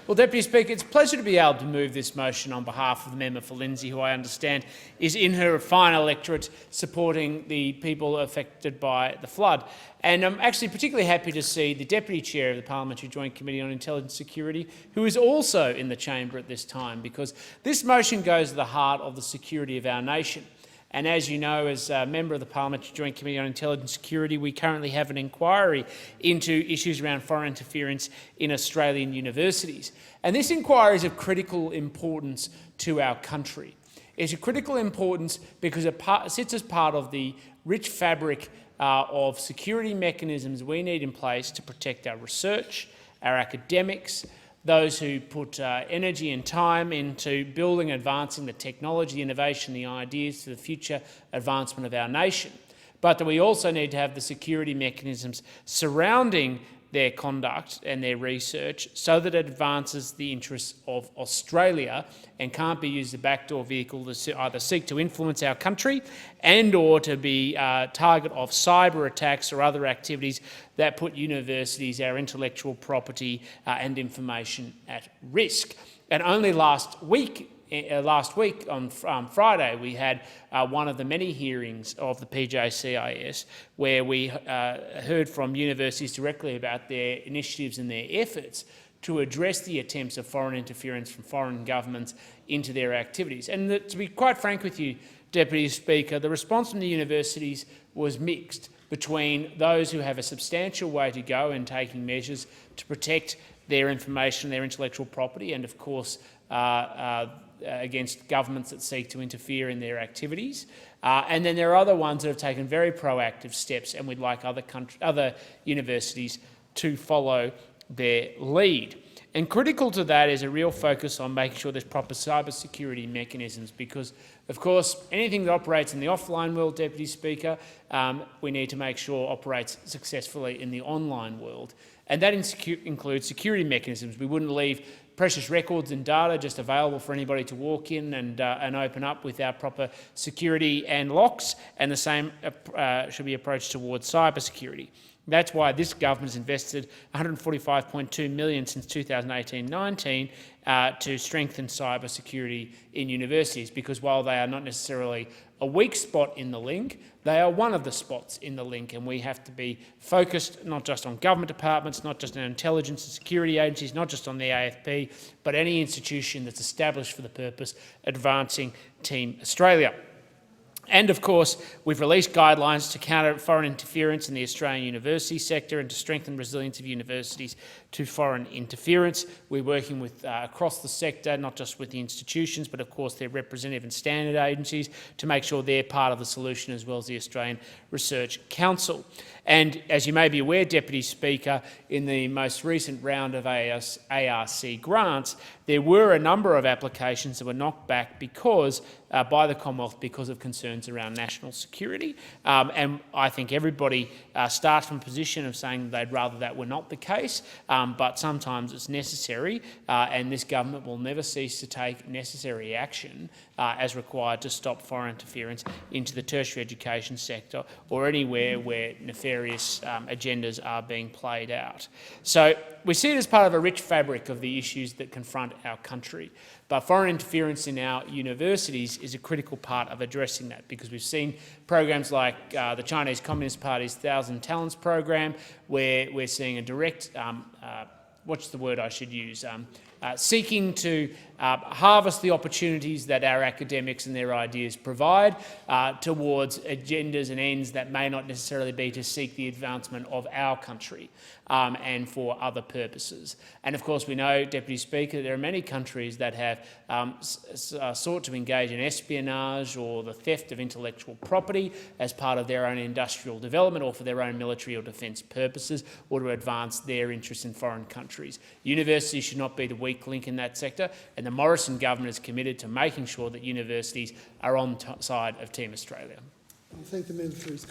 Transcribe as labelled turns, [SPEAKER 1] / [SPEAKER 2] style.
[SPEAKER 1] Well, Deputy Speaker, it's a pleasure to be able to move this motion on behalf of the member for Lindsay, who I understand is in her final electorate supporting the people affected by the flood. And I'm actually particularly happy to see the Deputy Chair of the Parliamentary Joint Committee on Intelligence Security, who is also in the chamber at this time, because this motion goes to the heart of the security of our nation. And as you know, as a member of the Parliamentary Joint Committee on Intelligence Security, we currently have an inquiry into issues around foreign interference in Australian universities. And this inquiry is of critical importance to our country. It's of critical importance because it sits as part of the rich fabric of security mechanisms we need in place to protect our research, our academics, those who put energy and time into building and advancing the technology, innovation, the ideas to the future advancement of our nation. But that we also need to have the security mechanisms surrounding their conduct and their research so that it advances the interests of Australia and can't be used as a backdoor vehicle to either seek to influence our country and or to be target of cyber attacks or other activities that put universities, our intellectual property and information at risk. And only last week on Friday, we had one of the many hearings of the PJCIS where we heard from universities directly about their initiatives and their efforts to address the attempts of foreign interference from foreign governments into their activities. And to be quite frank with you, Deputy Speaker, the response from the universities was mixed between those who have a substantial way to go in taking measures to protect their information, their intellectual property, and of course against governments that seek to interfere in their activities. And then there are other ones that have taken very proactive steps, and we'd like other universities to follow their lead. And critical to that is a real focus on making sure there's proper cybersecurity mechanisms because, of course, anything that operates in the offline world, Deputy Speaker, we need to make sure operates successfully in the online world. And that includes security mechanisms. We wouldn't leave precious records and data just available for anybody to walk in and open up without proper security and locks, and the same should be approached towards cybersecurity. That's why this government has invested $145.2 million since 2018-19 to strengthen cybersecurity in universities, because while they are not necessarily a weak spot in the link, they are one of the spots in the link, and we have to be focused not just on government departments, not just on intelligence and security agencies, not just on the AFP, but any institution that's established for the purpose of advancing Team Australia. And of course, we've released guidelines to counter foreign interference in the Australian university sector and to strengthen resilience of universities to foreign interference. We're working with across the sector, not just with the institutions, but of course their representative and standard agencies to make sure they're part of the solution, as well as the Australian Research Council. And as you may be aware, Deputy Speaker, in the most recent round of ARC grants, there were a number of applications that were knocked back because by the Commonwealth because of concerns around national security. And I think everybody starts from a position of saying they'd rather that were not the case, but sometimes it's necessary, and this government will never cease to take necessary action as required to stop foreign interference into the tertiary education sector or anywhere where nefarious agendas are being played out. So we see it as part of a rich fabric of the issues that confront our country. But foreign interference in our universities is a critical part of addressing that, because we've seen programs like the Chinese Communist Party's 1,000 Talents program, where we're seeing a direct, what's the word I should use, seeking to harvest the opportunities that our academics and their ideas provide towards agendas and ends that may not necessarily be to seek the advancement of our country and for other purposes. And of course we know, Deputy Speaker, there are many countries that have sought to engage in espionage or the theft of intellectual property as part of their own industrial development or for their own military or defence purposes, or to advance their interests in foreign countries. Universities should not be the weak link in that sector, and the Morrison government is committed to making sure that universities are on the side of Team Australia.
[SPEAKER 2] I thank the member for his comments.